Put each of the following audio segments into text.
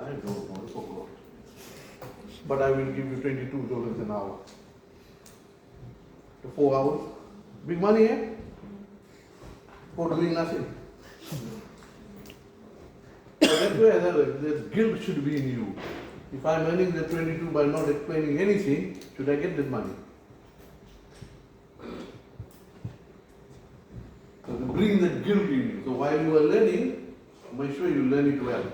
I don't know, I forgot. But I will give you $22 an hour. For 4 hours. Big money, eh? For doing nothing. So that's where the guilt should be in you. If I'm earning the 22 by not explaining anything, should I get that money? So to bring the guilt in you. So while you are learning, make sure you learn it well.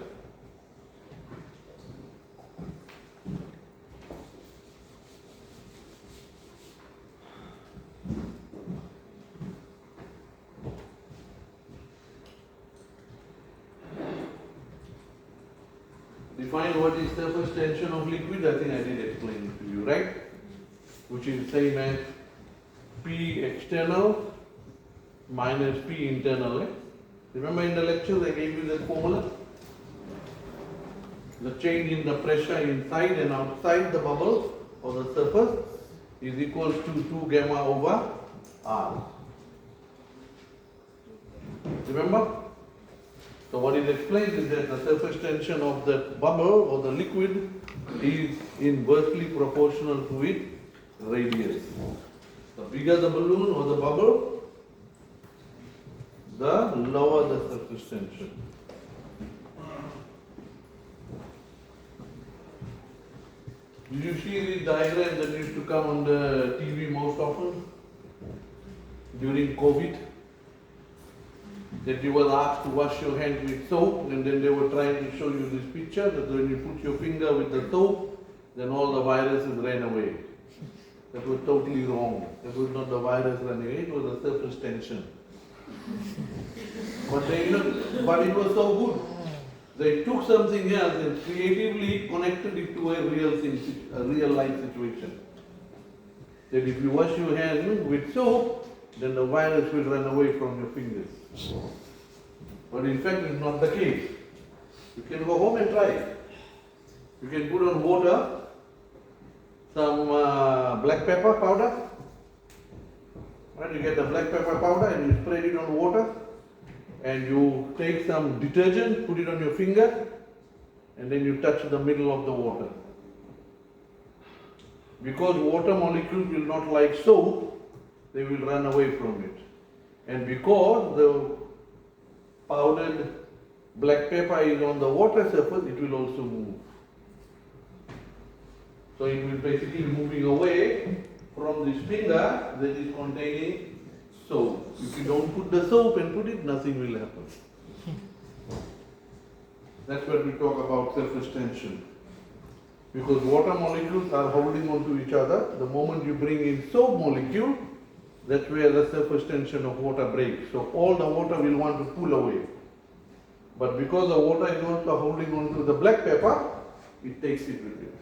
Define what is surface tension of liquid. I think I did explain it to you, right? Which is same as P external minus P internal. Remember in the lecture I gave you that formula? The change in the pressure inside and outside the bubble or the surface is equals to 2 gamma over R. Remember? So what it explains is that the surface tension of the bubble or the liquid is inversely proportional to its radius. The bigger the balloon or the bubble, the lower the surface tension. Did you see this diagram that used to come on the TV most often during COVID? That you were asked to wash your hands with soap, and then they were trying to show you this picture that when you put your finger with the soap, then all the viruses ran away. That was totally wrong. That was not the virus running away, it was the surface tension. But but it was so good. They took something else and creatively connected it to a real life situation. That if you wash your hands with soap, then the virus will run away from your fingers. But in fact, it's not the case. You can go home and try it. You can put on water some black pepper powder. Right? You get the black pepper powder and you spread it on water. And you take some detergent, put it on your finger, and then you touch the middle of the water. Because water molecules will not like soap, they will run away from it. And because the powdered black pepper is on the water surface, it will also move. So it will basically moving away from this finger that is containing soap. If you don't put the soap and put it, nothing will happen. That's what we talk about surface tension. Because water molecules are holding on to each other. The moment you bring in soap molecule, that's where the surface tension of water breaks. So all the water will want to pull away. But because the water is also holding on to the black pepper, it takes it with it.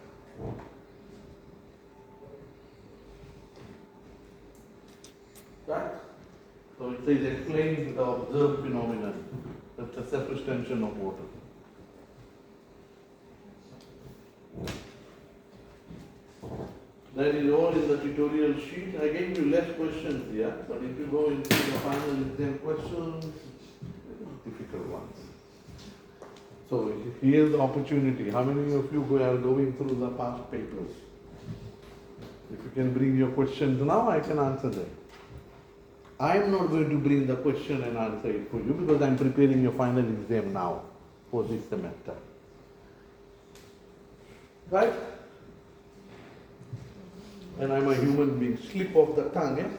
Right? So it says explains the observed phenomenon. That's the surface tension of water. That is all in the tutorial sheet. I gave you less questions here, but if you go into the final exam questions, difficult ones. So here's the opportunity. How many of you are going through the past papers? If you can bring your questions now, I can answer them. I am not going to bring the question and answer it for you because I am preparing your final exam now for this semester. Right? And I'm a human being. Slip of the tongue, it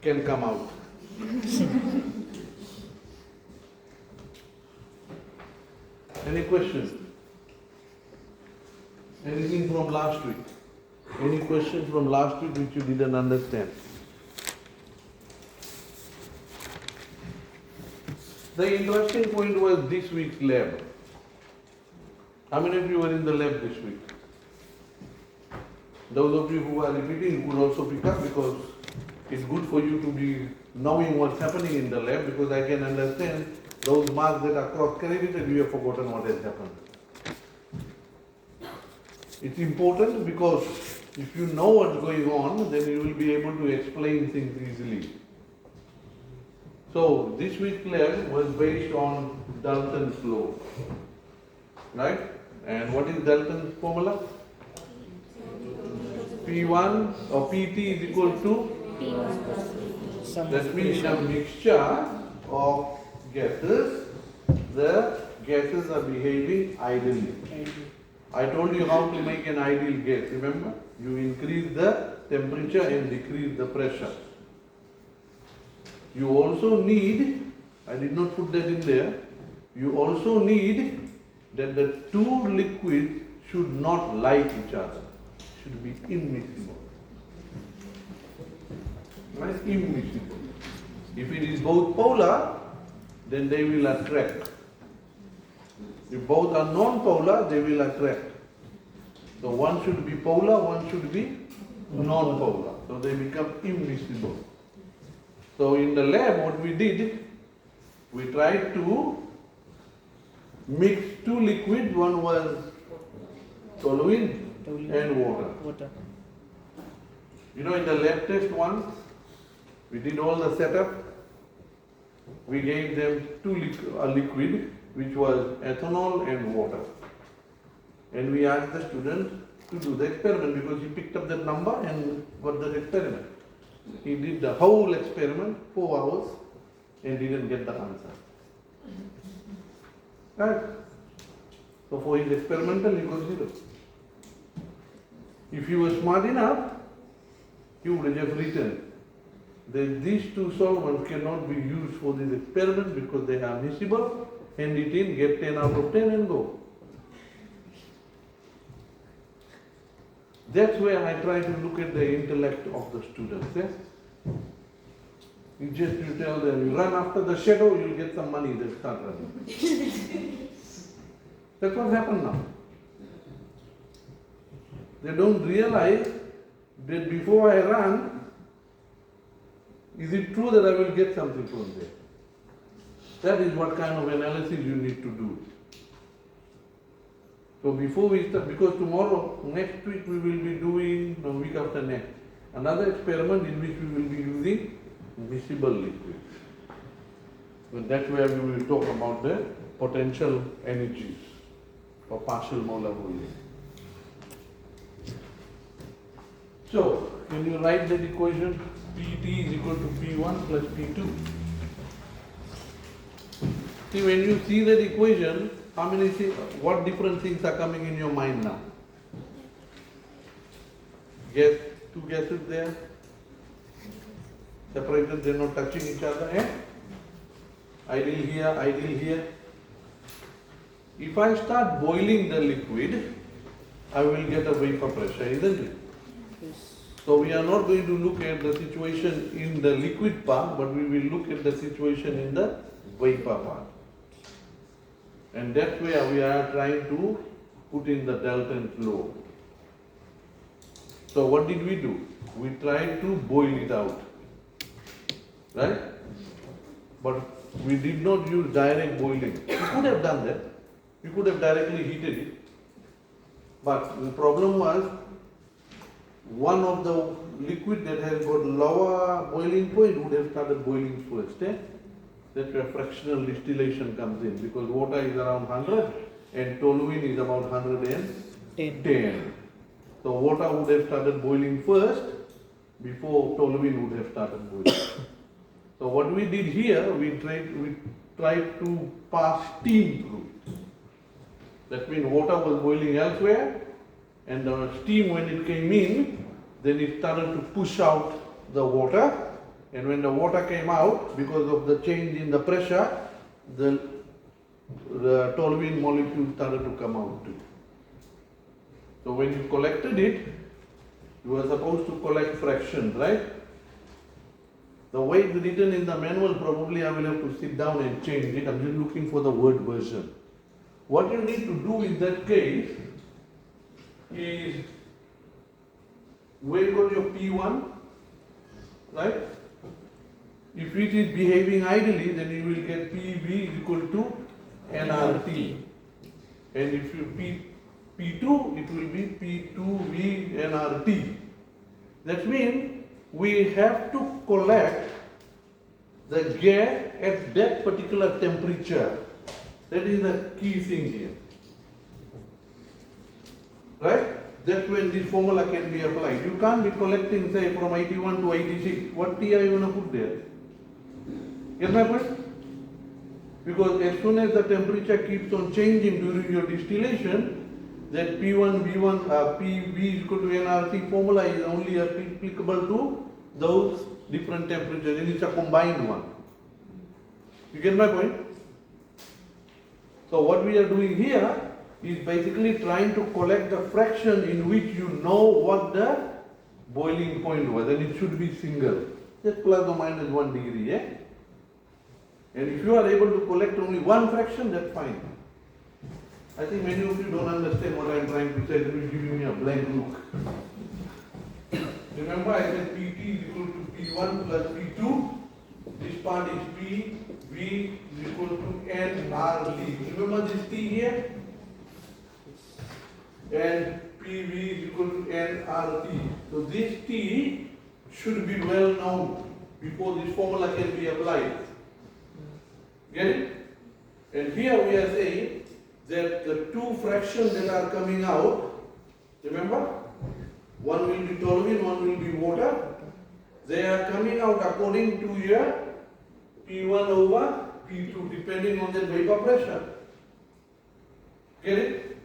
can come out. Any questions? Anything from last week? Any questions from last week which you didn't understand? The interesting point was this week's lab. How many of you were in the lab this week? Those of you who are repeating could also pick up because it's good for you to be knowing what's happening in the lab because I can understand those marks that are cross-credited, you have forgotten what has happened. It's important because if you know what's going on, then you will be able to explain things easily. So this week's lab was based on Dalton's law. right? And what is Dalton's formula? P1 or PT is equal to, that means in a mixture of gases, the gases are behaving ideally. I told you how to make an ideal gas, remember? You increase the temperature and decrease the pressure. You also need, I did not put that in there, you also need that the two liquids should not like each other, should be immiscible. Right? Immiscible. If it is both polar, then they will attract. If both are non-polar, they will attract. So one should be polar, one should be non-polar. So they become immiscible. So in the lab, what we did, we tried to mix two liquids. One was toluene and water. You know, in the lab test once, we did all the setup. We gave them a liquid, which was ethanol and water. And we asked the student to do the experiment because he picked up that number and got that experiment. He did the whole experiment, 4 hours, and didn't get the answer. Right? So for his experimental, he got 0. If he was smart enough, he would have just written that these two solvents cannot be used for this experiment because they are miscible, hand it in, get 10 out of 10 and go. That's where I try to look at the intellect of the students. Yes? You tell them, you run after the shadow, you'll get some money, they'll start running. That's what happened now. They don't realize that before I run, is it true that I will get something from there? That is what kind of analysis you need to do. So before we start, because tomorrow, next week we will be doing, no, week after next, another experiment in which we will be using miscible liquid. So that's where we will talk about the potential energies for partial molar volume. So, can you write that equation? Pt is equal to P1 plus P2. See, when you see that equation, what different things are coming in your mind now? Gas, two gases there, separated, they're not touching each other, eh? Ideal here, ideal here. If I start boiling the liquid, I will get a vapor pressure, isn't it? Yes. So we are not going to look at the situation in the liquid part, but we will look at the situation in the vapor part. And that's where we are trying to put in the Dalton's law. So what did we do? We tried to boil it out, right? But we did not use direct boiling. We could have done that. We could have directly heated it. But the problem was, one of the liquid that has got lower boiling point would have started boiling first. Eh? That's where fractional distillation comes in, because water is around 100 and toluene is about 110. So water would have started boiling first before toluene would have started boiling. So what we did here, we tried to pass steam through. That means water was boiling elsewhere, and the steam, when it came in, then it started to push out the water. And when the water came out, because of the change in the pressure, the toluene molecule started to come out too. So when you collected it, you were supposed to collect fractions, right? The way it's written in the manual, probably I will have to sit down and change it. I'm just looking for the word version. What you need to do in that case is, where you got your P1, right? If it is behaving ideally, then you will get PV is equal to nRT. And if you P2, it will be P2V nRT. That means we have to collect the gas at that particular temperature. That is the key thing here. right? That's when this formula can be applied. You can't be collecting, say, from 81 to 86. What T are you going to put there? Get my point? Because as soon as the temperature keeps on changing during your distillation, that P1, V1, PV is equal to nRT formula is only applicable to those different temperatures, and it's a combined one. You get my point? So what we are doing here is basically trying to collect the fraction in which you know what the boiling point was, and it should be single, just plus or minus 1 degree. Eh? And if you are able to collect only one fraction, that's fine. I think many of you don't understand what I am trying to say. It is giving me a blank look. Remember, I said Pt is equal to P1 plus P2. This part is P, V is equal to N, R, T. Remember this T here? And PV is equal to N, R, T. So this T should be well known before this formula can be applied. Get it? And here we are saying that the two fractions that are coming out, remember, one will be toluene, one will be water. They are coming out according to your P1 over P2, depending on the vapor pressure. Get it?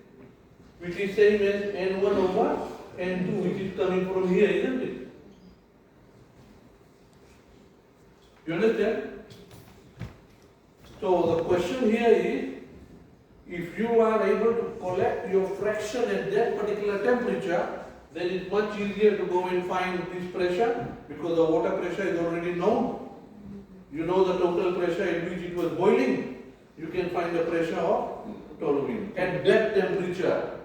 Which is same as N1 over N2, which is coming from here, isn't it? You understand? So the question here is, if you are able to collect your fraction at that particular temperature, then it's much easier to go and find this pressure, because the water pressure is already known. You know the total pressure at which it was boiling. You can find the pressure of toluene at that temperature.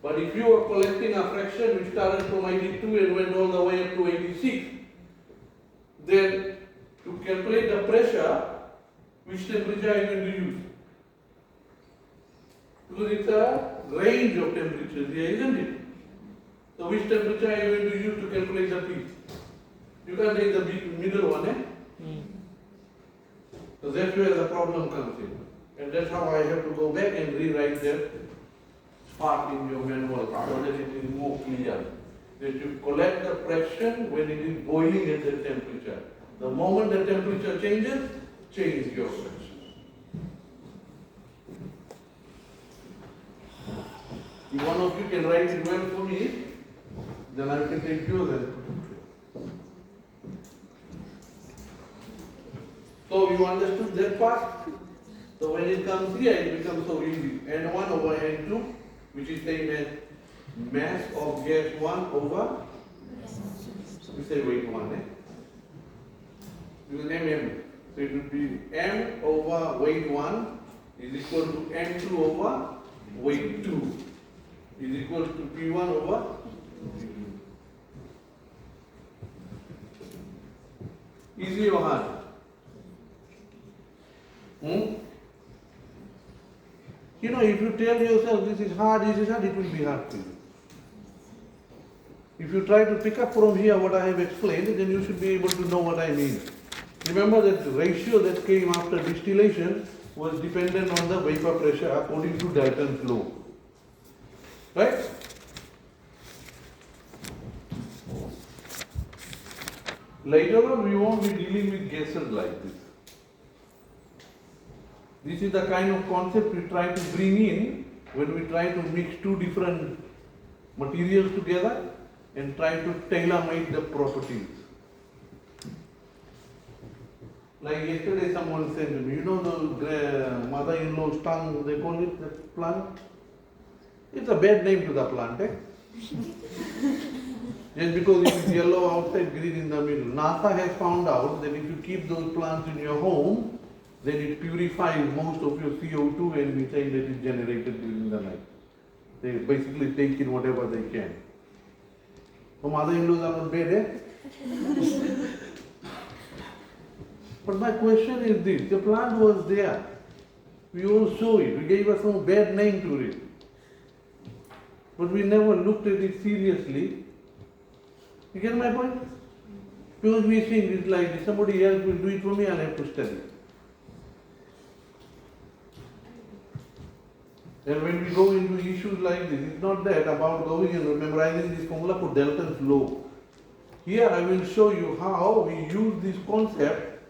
But if you are collecting a fraction which started from 82 and went all the way up to 86, then to calculate the pressure, which temperature are you going to use? Because it's a range of temperatures here, isn't it? So which temperature are you going to use to calculate the P? You can't take the middle one, eh? So that's where the problem comes in. And that's how I have to go back and rewrite that part in your manual so that it is more clear. That you collect the fraction when it is boiling at that temperature. The moment the temperature changes, change your fraction. If one of you can write it well for me, then I can take yours and put it here. So you understood that part? So when it comes here, it becomes so easy. N1 over N2, which is same as mass of gas 1 over, we say weight 1, eh? Because MM. So it would be M over weight 1 is equal to N2 over weight 2 is equal to P1 over P2. Easy or hard? You know, if you tell yourself this is hard, it will be hard for you. If you try to pick up from here what I have explained, then you should be able to know what I mean. Remember that the ratio that came after distillation was dependent on the vapor pressure according to Dalton's law. Right? Later on, we won't be dealing with gases like this. This is the kind of concept we try to bring in when we try to mix two different materials together and try to tailor-make the properties. Like yesterday someone said to me, you know the mother-in-law's tongue, they call it the plant? It's a bad name to the plant, eh? Just because it is yellow outside, green in the middle. NASA has found out that if you keep those plants in your home, then it purifies most of your CO2 and methane that is generated during the night. They basically take in whatever they can. So mother-in-laws are not bad, eh? But my question is this, the plant was there. We all saw it. We gave us some bad name to it. But we never looked at it seriously. You get my point? Because we think it's like this, somebody else will do it for me, I'll have to study. And when we go into issues like this, it's not that about going and memorizing this formula for Dalton's law. Here I will show you how we use this concept,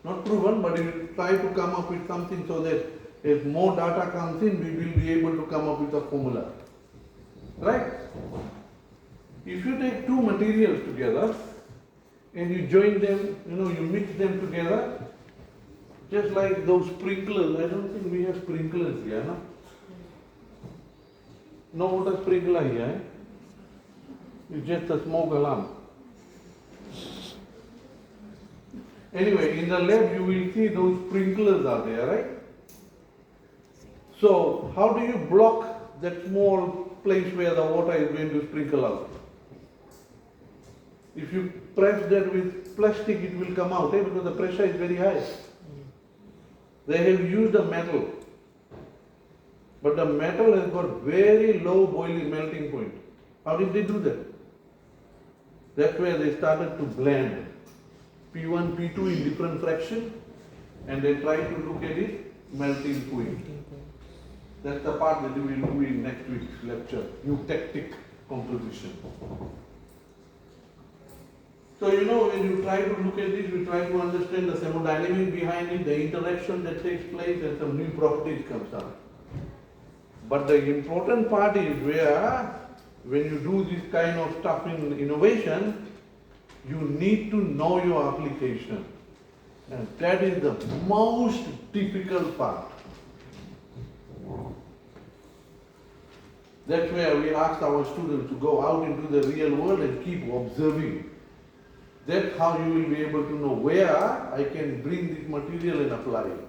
not proven, but we will try to come up with something so that if more data comes in, we will be able to come up with a formula. Right? If you take two materials together and you join them, you mix them together, just like those sprinklers. I don't think we have sprinklers here, no? No water sprinkler here. Eh? It's just a smoke alarm. Anyway, in the lab you will see those sprinklers are there, right? So, how do you block that small place where the water is going to sprinkle out? If you press that with plastic, it will come out, because the pressure is very high. They have used a metal, but the metal has got very low boiling melting point. How did they do that? That's where they started to blend P1, P2 in different fractions, and they try to look at its melting point. That's the part that we will do in next week's lecture, eutectic composition. So when you try to look at this, we try to understand the thermodynamics behind it, the interaction that takes place, and some new properties comes out. But the important part is where, when you do this kind of stuff in innovation, you need to know your application. And that is the most difficult part. That's where we ask our students to go out into the real world and keep observing. That's how you will be able to know where I can bring this material and apply it.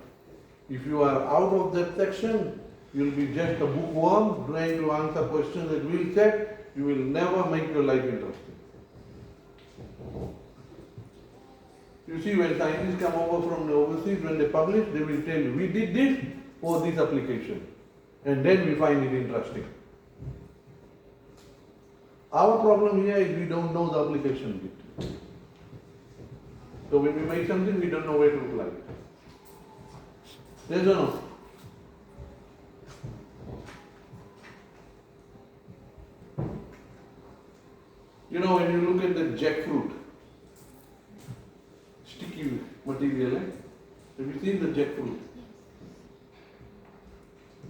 If you are out of that section, you will be just a bookworm trying to answer questions that we'll check. You will never make your life interesting. You see, when scientists come over from the overseas, when they publish, they will tell you, we did this for this application. And then we find it interesting. Our problem here is we don't know the application bit. So when we make something, we don't know where to apply it. Yes or no? When you look at the jackfruit, sticky material, have you seen the jackfruit?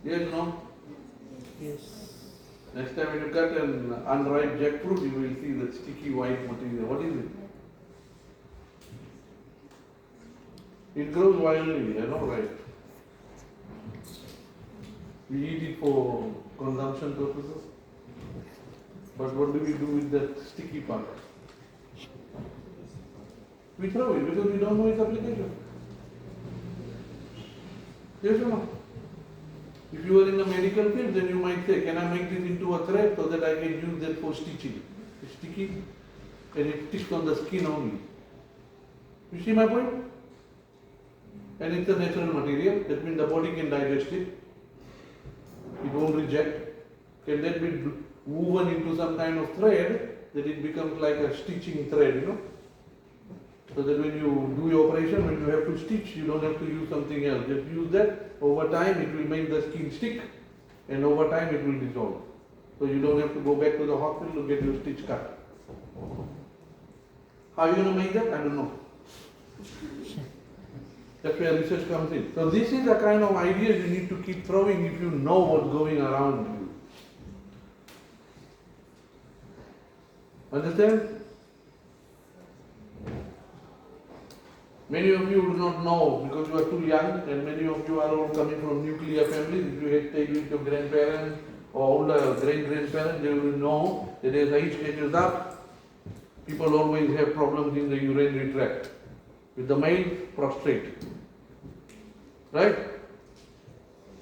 Yes or no? Yes. Next time when you cut an unripe jackfruit, you will see that sticky white material. What is it? It grows wildly, right? We eat it for consumption purposes. But what do we do with that sticky part? We throw it because we don't know its application. Yes or no? If you are in the medical field, then you might say, can I make this into a thread so that I can use that for stitching? It's sticky and it sticks on the skin only. You see my point? And it's a natural material, that means the body can digest it. It won't reject. Can that be woven into some kind of thread that it becomes like a stitching thread, So that when you do your operation, when you have to stitch, you don't have to use something else. Just use that. Over time, it will make the skin stick, and over time, it will dissolve. So you don't have to go back to the hospital to get your stitch cut. How are you going to make that? I don't know. That's where research comes in. So this is the kind of ideas you need to keep throwing if you know what's going around you. Understand? Many of you do not know because you are too young, and many of you are all coming from nuclear families. If you had stayed with your grandparents or older great-grandparents, they will know that as age catches up, people always have problems in the urinary tract. With the male, prostrate. Right?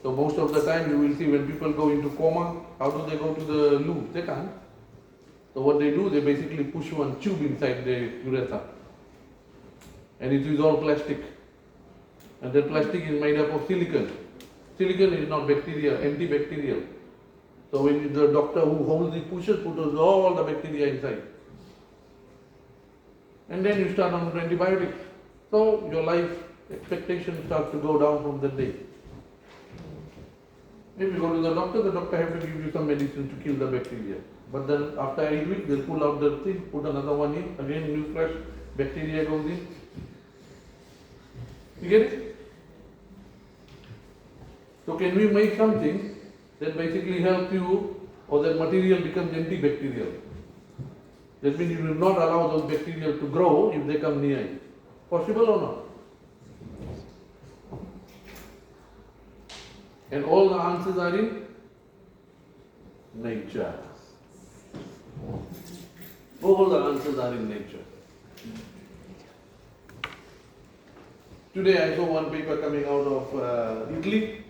So most of the time you will see when people go into coma, how do they go to the loo? They can't. So what they do, they basically push one tube inside the urethra. And it is all plastic. And that plastic is made up of silicon. Silicon is not bacteria, antibacterial. So when the doctor who holds it pushes all the bacteria inside. And then you start on antibiotics. So your life expectation starts to go down from that day. If you go to the doctor have to give you some medicine to kill the bacteria. But then after 8 weeks, they'll pull out the thing, put another one in, again new fresh bacteria goes in. You get it? So can we make something that basically helps you, or that material becomes antibacterial? That means you will not allow those bacteria to grow if they come near you. Possible or not? And all the answers are in nature. All the answers are in nature. Today I saw one paper coming out of Italy.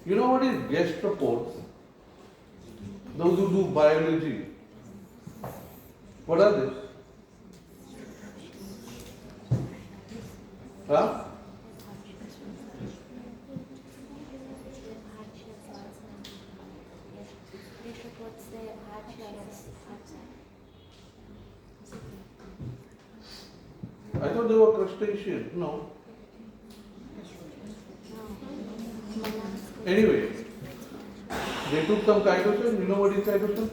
You know what is gastropods? Those who do biology. What are they? Huh? I thought they were crustacean. No. Anyway, they took some chitin. You know what is chitin?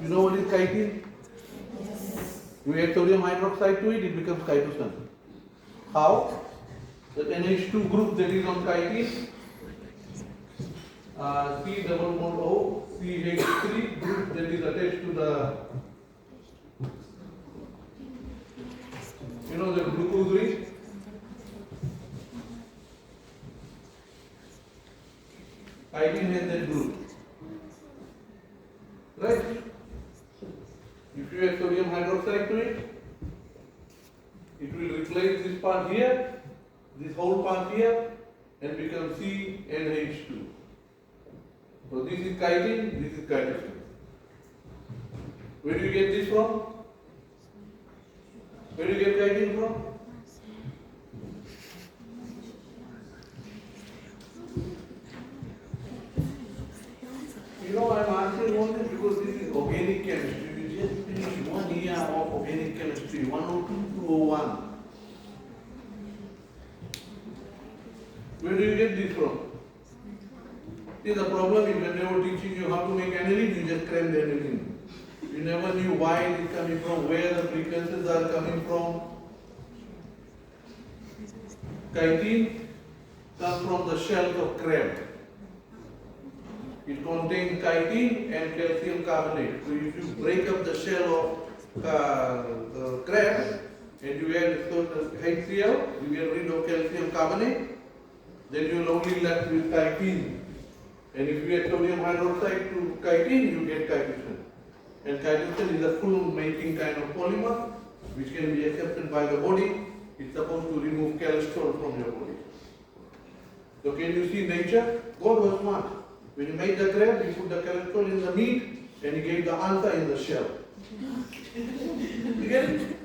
You know what is chitin? You add sodium hydroxide to it, it becomes chitin. How? The NH2 group that is on chitin, C-double-bond-O, CH3 group that is attached to the, the glucose ring. Chitin has that group. Right? If you add sodium hydroxide to it, it will replace this part here, this whole part here, and become C and H2. So this is chitin, this is chitin. Where do you get this from? Where do you get chitin from? I'm asking all this because this is organic chemistry. We just finished 1 year of organic chemistry, 102, 201. Where do you get this from? See, the problem is when they were teaching you how to make aniline, you just crammed the aniline. You never knew why it is coming from, where the precursors are coming from. Chitin comes from the shells of crab. It contains chitin and calcium carbonate. So if you break up the shell of the crab and you add HCl, you get rid of calcium carbonate, then you will only left with chitin. And if you add sodium hydroxide to chitin, you get chitin. And chitin is a full-making kind of polymer which can be accepted by the body. It's supposed to remove cholesterol from your body. So can you see nature? God was smart. When you made the crab, you put the cholesterol in the meat and he gave the answer in the shell. You get it?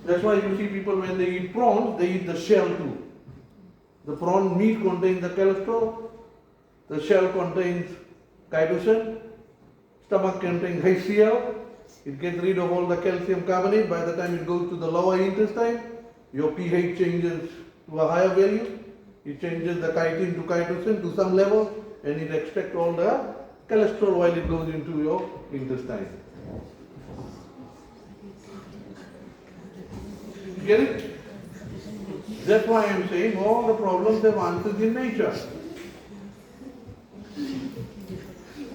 That's why you see people when they eat prawns, they eat the shell too. The prawn meat contains the cholesterol, the shell contains chitin, stomach contains HCl, it gets rid of all the calcium carbonate. By the time it goes to the lower intestine, your pH changes to a higher value. It changes the chitin to chitin to some level and it extracts all the cholesterol while it goes into your intestine. You get it? That's why I am saying all the problems have answers in nature.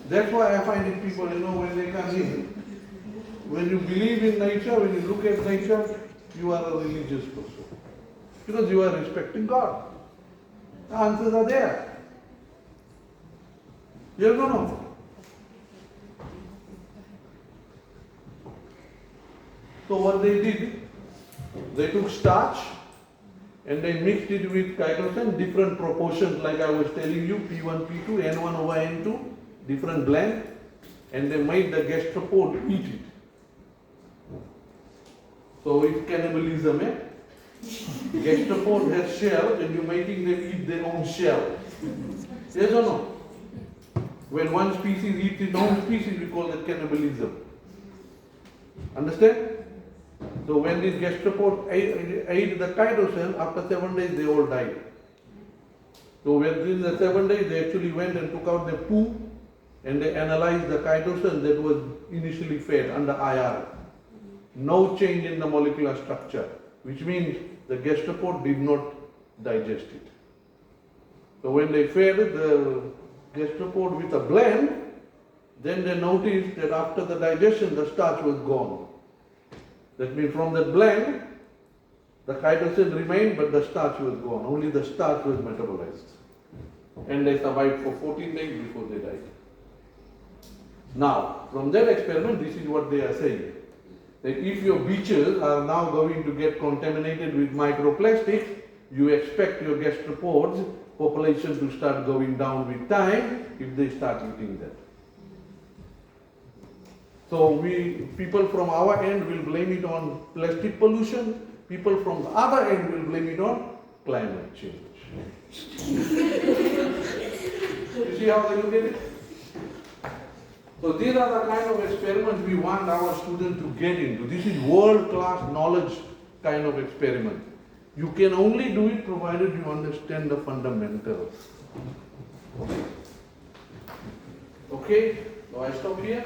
That's why I find it people, when they come in, when you believe in nature, when you look at nature, you are a religious person. Because you are respecting God. The answers are there. Yes or no? So what they did, they took starch and they mixed it with chitin, different proportions like I was telling you, P1, P2, N1 over N2, different blend, and they made the gastropod eat it. So it's cannibalism, eh? Gastropod has shells and you're making them eat their own shell. Yes or no? When one species eats its own species, we call that cannibalism. Understand? So when these gastropod ate the chitosan, after 7 days they all died. So within the 7 days they actually went and took out the poo and they analyzed the chitosan that was initially fed under IR. No change in the molecular structure, which means the gastropod did not digest it. So when they fed the gastropod with a blend, then they noticed that after the digestion the starch was gone. That means from the blend, the chitosan remained but the starch was gone. Only the starch was metabolized. And they survived for 14 days before they died. Now, from that experiment, this is what they are saying. That if your beaches are now going to get contaminated with microplastics, you expect your gastropods population to start going down with time if they start eating that. So people from our end will blame it on plastic pollution, people from the other end will blame it on climate change. You see how they look at it? So these are the kind of experiments we want our students to get into. This is world-class knowledge kind of experiment. You can only do it provided you understand the fundamentals. Okay? So I stop here.